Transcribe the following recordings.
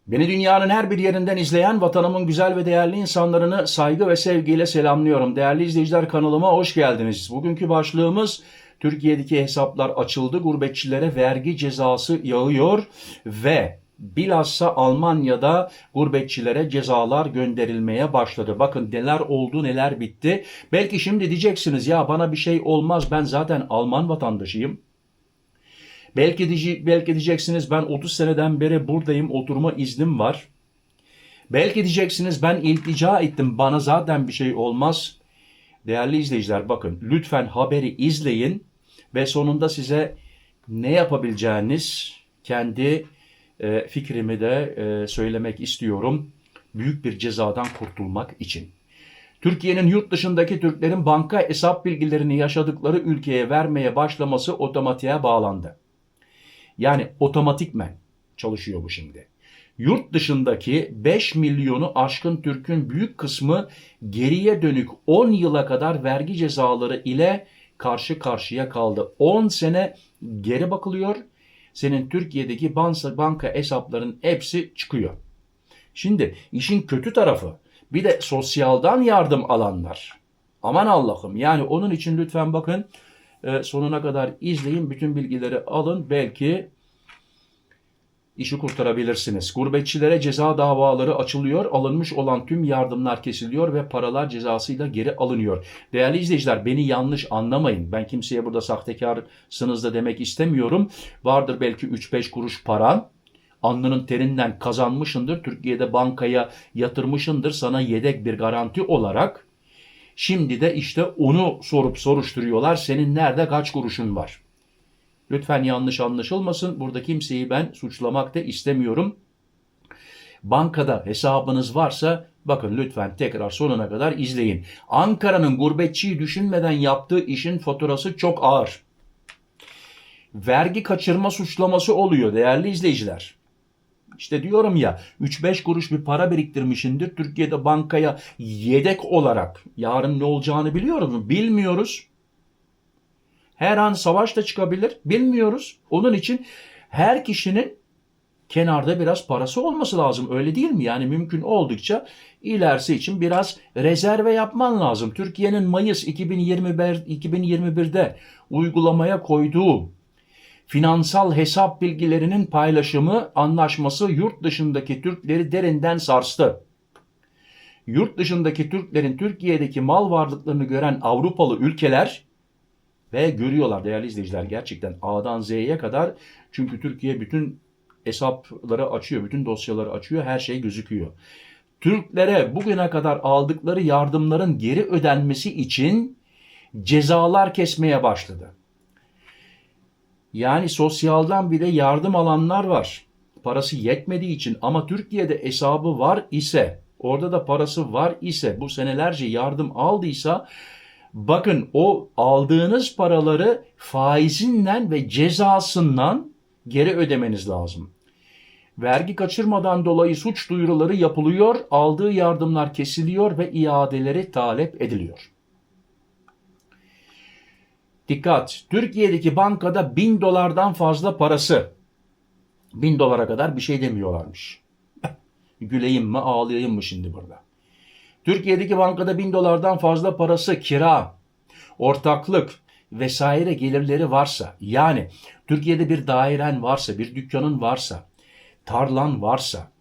Beni dünyanın her bir yerinden izleyen vatanımın güzel ve değerli insanlarını saygı ve sevgiyle selamlıyorum. Değerli izleyiciler, kanalıma hoş geldiniz. Bugünkü başlığımız Türkiye'deki hesaplar açıldı. Gurbetçilere vergi cezası yağıyor ve bilhassa Almanya'da gurbetçilere cezalar gönderilmeye başladı. Bakın neler oldu, neler bitti. Belki şimdi diyeceksiniz ya bana bir şey olmaz, ben zaten Alman vatandaşıyım. Belki diyeceksiniz ben 30 seneden beri buradayım, oturma iznim var. Belki diyeceksiniz ben iltica ettim, bana zaten bir şey olmaz. Değerli izleyiciler, bakın lütfen haberi izleyin ve sonunda size ne yapabileceğiniz kendi fikrimi de söylemek istiyorum. Büyük bir cezadan kurtulmak için. Türkiye'nin yurt dışındaki Türklerin banka hesap bilgilerini yaşadıkları ülkeye vermeye başlaması otomatiğe bağlandı. Yani otomatikmen çalışıyor bu şimdi. Yurt dışındaki 5 milyonu aşkın Türk'ün büyük kısmı geriye dönük 10 yıla kadar vergi cezaları ile karşı karşıya kaldı. 10 sene geri bakılıyor. Senin Türkiye'deki banka hesapların hepsi çıkıyor. Şimdi işin kötü tarafı bir de sosyaldan yardım alanlar. Aman Allah'ım, yani onun için lütfen bakın sonuna kadar izleyin, bütün bilgileri alın, belki İşi kurtarabilirsiniz. Gurbetçilere ceza davaları açılıyor, alınmış olan tüm yardımlar kesiliyor ve paralar cezasıyla geri alınıyor. Değerli izleyiciler, beni yanlış anlamayın. Ben kimseye burada sahtekarsınız da demek istemiyorum. Vardır belki 3-5 kuruş paran, alnının terinden kazanmışındır, Türkiye'de bankaya yatırmışındır sana yedek bir garanti olarak. Şimdi de işte onu sorup soruşturuyorlar. Senin nerede kaç kuruşun var? Lütfen yanlış anlaşılmasın. Burada kimseyi ben suçlamak da istemiyorum. Bankada hesabınız varsa bakın lütfen tekrar sonuna kadar izleyin. Ankara'nın gurbetçiyi düşünmeden yaptığı işin faturası çok ağır. Vergi kaçırma suçlaması oluyor değerli izleyiciler. İşte diyorum ya, 3-5 kuruş bir para biriktirmişindir. Türkiye'de bankaya yedek olarak yarın ne olacağını biliyoruz mu? Bilmiyoruz. Her an savaş da çıkabilir. Bilmiyoruz. Onun için her kişinin kenarda biraz parası olması lazım. Öyle değil mi? Yani mümkün oldukça ilerisi için biraz rezerve yapman lazım. Türkiye'nin Mayıs 2021'de uygulamaya koyduğu finansal hesap bilgilerinin paylaşımı anlaşması yurt dışındaki Türkleri derinden sarstı. Yurt dışındaki Türklerin Türkiye'deki mal varlıklarını gören Avrupalı ülkeler ve görüyorlar değerli izleyiciler, gerçekten A'dan Z'ye kadar, çünkü Türkiye bütün hesapları açıyor, bütün dosyaları açıyor, her şey gözüküyor. Türklere bugüne kadar aldıkları yardımların geri ödenmesi için cezalar kesmeye başladı. Yani sosyaldan bile yardım alanlar var. Parası yetmediği için, ama Türkiye'de hesabı var ise, orada da parası var ise, bu senelerce yardım aldıysa, bakın o aldığınız paraları faizinden ve cezasından geri ödemeniz lazım. Vergi kaçırmadan dolayı suç duyuruları yapılıyor, aldığı yardımlar kesiliyor ve iadeleri talep ediliyor. Dikkat! Türkiye'deki bankada 1000 dolardan fazla parası, 1000 dolara kadar bir şey demiyorlarmış. Güleyim mi ağlayayım mı şimdi burada? Türkiye'deki bankada 1000 dolardan fazla parası, kira, ortaklık vesaire gelirleri varsa, yani Türkiye'de bir dairen varsa, bir dükkanın varsa, tarlan varsa,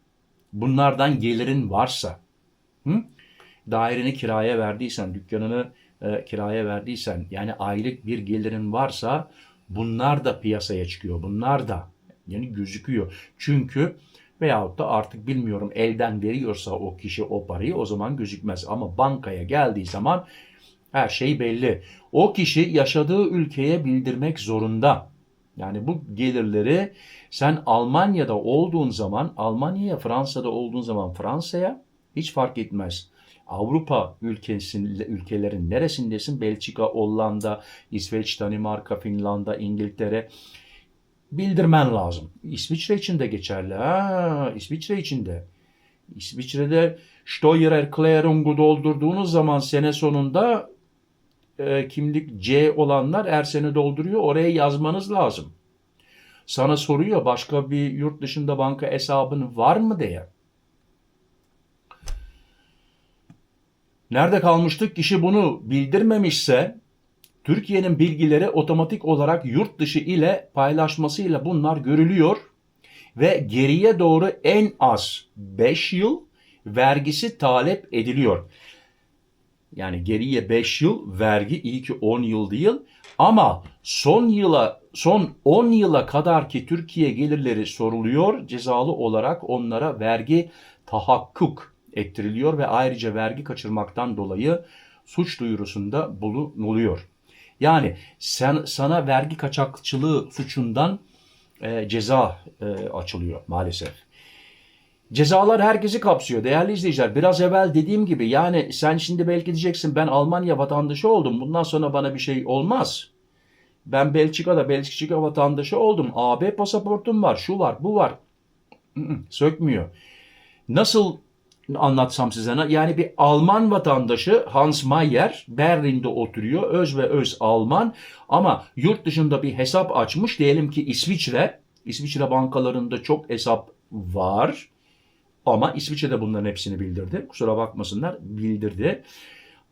bunlardan gelirin varsa, daireni kiraya verdiysen, dükkanını kiraya verdiysen, yani aylık bir gelirin varsa, bunlar da piyasaya çıkıyor. Bunlar da yani gözüküyor. Çünkü veyahut da artık bilmiyorum, elden veriyorsa o kişi o parayı, o zaman gözükmez. Ama bankaya geldiği zaman her şey belli. O kişi yaşadığı ülkeye bildirmek zorunda. Yani bu gelirleri sen Almanya'da olduğun zaman Almanya'ya, Fransa'da olduğun zaman Fransa'ya, hiç fark etmez. Avrupa ülkelerin neresindesin? Belçika, Hollanda, İsveç, Danimarka, Finlandiya, İngiltere, bildirmen lazım. İsviçre için de geçerli. İsviçre için de. İsviçre'de Steuererklärung'u doldurduğunuz zaman sene sonunda kimlik C olanlar her sene dolduruyor. Oraya yazmanız lazım. Sana soruyor başka bir yurt dışında banka hesabın var mı diye. Nerede kalmıştık? Kişi bunu bildirmemişse Türkiye'nin bilgileri otomatik olarak yurt dışı ile paylaşmasıyla bunlar görülüyor ve geriye doğru en az 5 yıl vergisi talep ediliyor. Yani geriye 5 yıl vergi, iyi ki 10 yıl değil, ama son 10 yıla kadar ki Türkiye gelirleri soruluyor, cezalı olarak onlara vergi tahakkuk ettiriliyor ve ayrıca vergi kaçırmaktan dolayı suç duyurusunda bulunuluyor. Yani sana vergi kaçakçılığı suçundan ceza açılıyor maalesef. Cezalar herkesi kapsıyor değerli izleyiciler. Biraz evvel dediğim gibi, yani sen şimdi belki diyeceksin ben Almanya vatandaşı oldum, bundan sonra bana bir şey olmaz. Ben Belçika vatandaşı oldum. AB pasaportum var, şu var, bu var. Sökmüyor. Nasıl anlatsam size? Yani bir Alman vatandaşı Hans Mayer Berlin'de oturuyor. Öz ve öz Alman, ama yurt dışında bir hesap açmış. Diyelim ki İsviçre. İsviçre bankalarında çok hesap var. Ama İsviçre'de bunların hepsini bildirdi. Kusura bakmasınlar, bildirdi.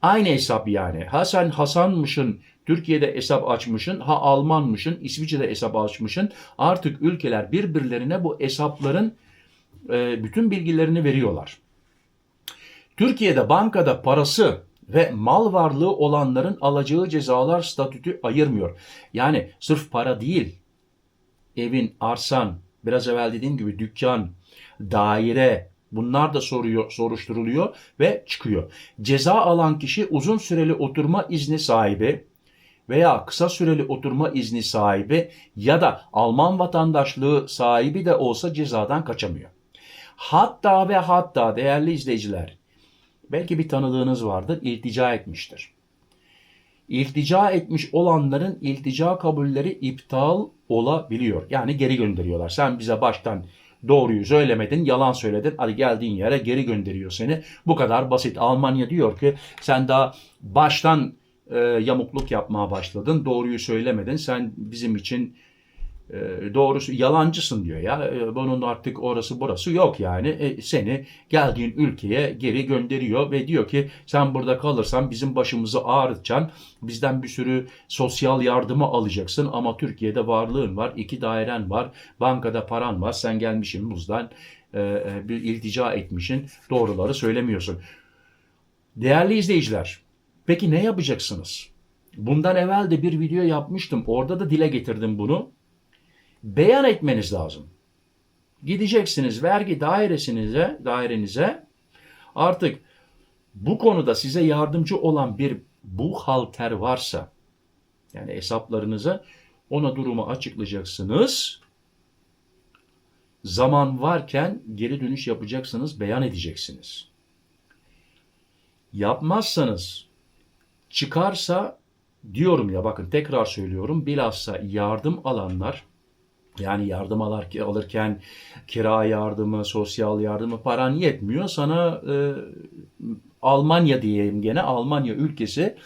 Aynı hesap yani. Ha sen Hasan'mışın, Türkiye'de hesap açmışın, ha Almanmışın, İsviçre'de hesap açmışın. Artık ülkeler birbirlerine bu hesapların bütün bilgilerini veriyorlar. Türkiye'de bankada parası ve mal varlığı olanların alacağı cezalar statüsü ayırmıyor. Yani sırf para değil, evin, arsan, biraz evvel dediğim gibi dükkan, daire, bunlar da soruşturuluyor ve çıkıyor. Ceza alan kişi uzun süreli oturma izni sahibi veya kısa süreli oturma izni sahibi ya da Alman vatandaşlığı sahibi de olsa cezadan kaçamıyor. Hatta ve hatta değerli izleyiciler, belki bir tanıdığınız vardır, iltica etmiştir. İltica etmiş olanların iltica kabulleri iptal olabiliyor. Yani geri gönderiyorlar. Sen bize baştan doğruyu söylemedin, yalan söyledin. Hadi geldiğin yere geri gönderiyor seni. Bu kadar basit. Almanya diyor ki sen daha baştan yamukluk yapmaya başladın. Doğruyu söylemedin. Sen bizim için doğrusu yalancısın diyor ya. Bunun artık orası burası yok yani. Seni geldiğin ülkeye geri gönderiyor ve diyor ki sen burada kalırsan bizim başımızı ağrıtacaksın. Bizden bir sürü sosyal yardımı alacaksın ama Türkiye'de varlığın var, 2 dairen var, bankada paran var. Sen gelmişsin buzdan bir iltica etmişsin. Doğruları söylemiyorsun. Değerli izleyiciler, peki ne yapacaksınız? Bundan evvel de bir video yapmıştım. Orada da dile getirdim bunu. Beyan etmeniz lazım. Gideceksiniz vergi dairenize. Artık bu konuda size yardımcı olan bir buhalter varsa, yani hesaplarınıza, ona durumu açıklayacaksınız. Zaman varken geri dönüş yapacaksınız, beyan edeceksiniz. Yapmazsanız, çıkarsa, diyorum ya, bakın tekrar söylüyorum, bilhassa yardım alanlar, yani yardım alırken kira yardımı, sosyal yardımı, paran yetmiyor. Sana Almanya diyeyim gene, Almanya ülkesi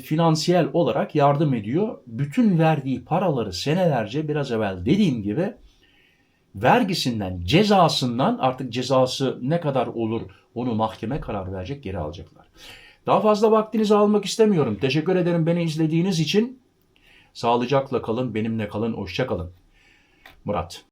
finansiyel olarak yardım ediyor. Bütün verdiği paraları senelerce, biraz evvel dediğim gibi, vergisinden, cezasından, artık cezası ne kadar olur onu mahkeme karar verecek, geri alacaklar. Daha fazla vaktinizi almak istemiyorum. Teşekkür ederim beni izlediğiniz için. Sağlıcakla kalın, benimle kalın, hoşça kalın. Murat.